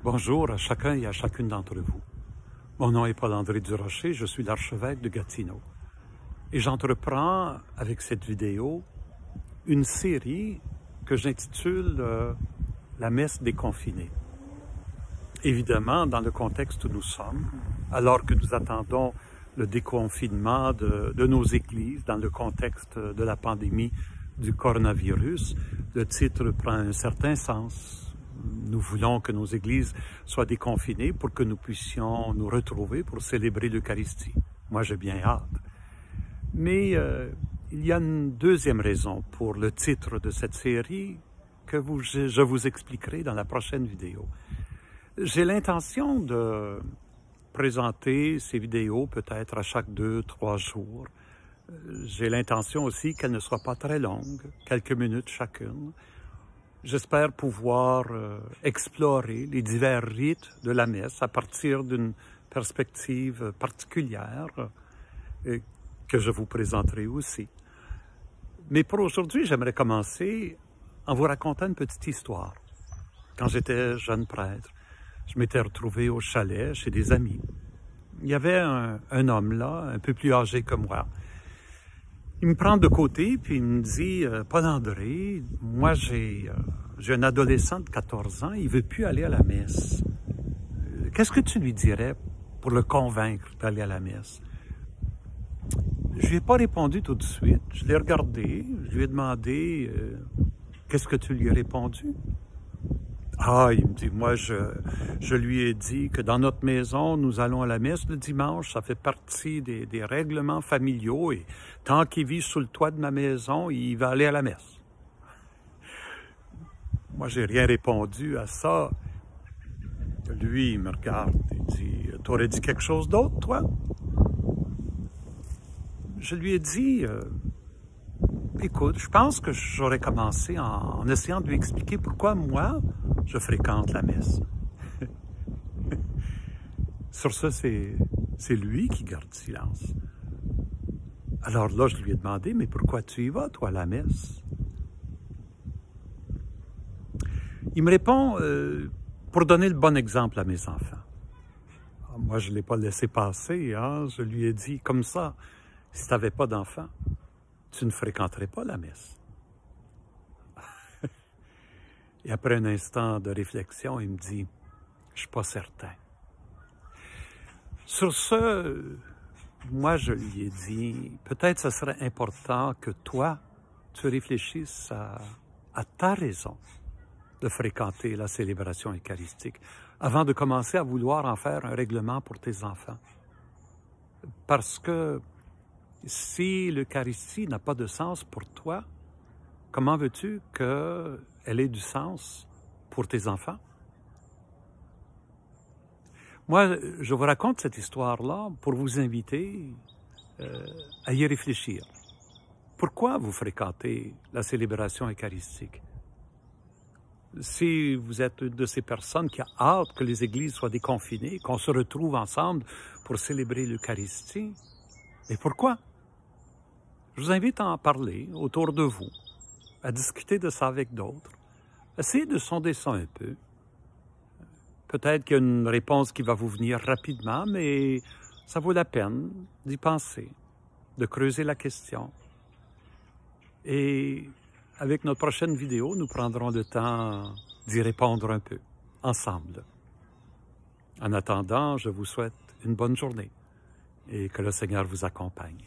Bonjour à chacun et à chacune d'entre vous. Mon nom est Paul-André Durocher, je suis l'archevêque de Gatineau. Et j'entreprends avec cette vidéo une série que j'intitule La messe déconfinée. Évidemment, dans le contexte où nous sommes, alors que nous attendons le déconfinement de nos églises, dans le contexte de la pandémie du coronavirus, le titre prend un certain sens. Nous voulons que nos églises soient déconfinées pour que nous puissions nous retrouver pour célébrer l'Eucharistie. Moi, j'ai bien hâte. Mais il y a une deuxième raison pour le titre de cette série que je vous expliquerai dans la prochaine vidéo. J'ai l'intention de présenter ces vidéos peut-être à chaque 2-3 jours. J'ai l'intention aussi qu'elles ne soient pas très longues, quelques minutes chacune. J'espère pouvoir explorer les divers rites de la messe à partir d'une perspective particulière que je vous présenterai aussi. Mais pour aujourd'hui, j'aimerais commencer en vous racontant une petite histoire. Quand j'étais jeune prêtre, je m'étais retrouvé au chalet chez des amis. Il y avait un homme là, un peu plus âgé que moi. Il me prend de côté puis il me dit « Paul-André, moi j'ai un adolescent de 14 ans, il veut plus aller à la messe. Qu'est-ce que tu lui dirais pour le convaincre d'aller à la messe? » Je lui ai pas répondu tout de suite. Je l'ai regardé, je lui ai demandé « Qu'est-ce que tu lui as répondu? » Ah, il me dit, moi, je lui ai dit que dans notre maison, nous allons à la messe le dimanche, ça fait partie des règlements familiaux et tant qu'il vit sous le toit de ma maison, il va aller à la messe. Moi, j'ai rien répondu à ça. Lui, il me regarde et dit, t'aurais dit quelque chose d'autre, toi? Je lui ai dit, écoute, je pense que j'aurais commencé en essayant de lui expliquer pourquoi moi, je fréquente la messe. Sur ça, c'est lui qui garde silence. Alors là, je lui ai demandé, mais pourquoi tu y vas, toi, à la messe? Il me répond, pour donner le bon exemple à mes enfants. Moi, je ne l'ai pas laissé passer, hein? Je lui ai dit, comme ça, si tu n'avais pas d'enfants, tu ne fréquenterais pas la messe. Et après un instant de réflexion, il me dit, je ne suis pas certain. Sur ce, moi, je lui ai dit, peut-être ce serait important que toi, tu réfléchisses à ta raison de fréquenter la célébration eucharistique avant de commencer à vouloir en faire un règlement pour tes enfants. Parce que si l'Eucharistie n'a pas de sens pour toi, comment veux-tu qu'elle ait du sens pour tes enfants? Moi, je vous raconte cette histoire-là pour vous inviter à y réfléchir. Pourquoi vous fréquentez la célébration eucharistique? Si vous êtes une de ces personnes qui a hâte que les églises soient déconfinées, qu'on se retrouve ensemble pour célébrer l'Eucharistie, mais pourquoi? Je vous invite à en parler autour de vous, à discuter de ça avec d'autres. Essayez de sonder ça un peu. Peut-être qu'il y a une réponse qui va vous venir rapidement, mais ça vaut la peine d'y penser, de creuser la question. Et avec notre prochaine vidéo, nous prendrons le temps d'y répondre un peu, ensemble. En attendant, je vous souhaite une bonne journée et que le Seigneur vous accompagne.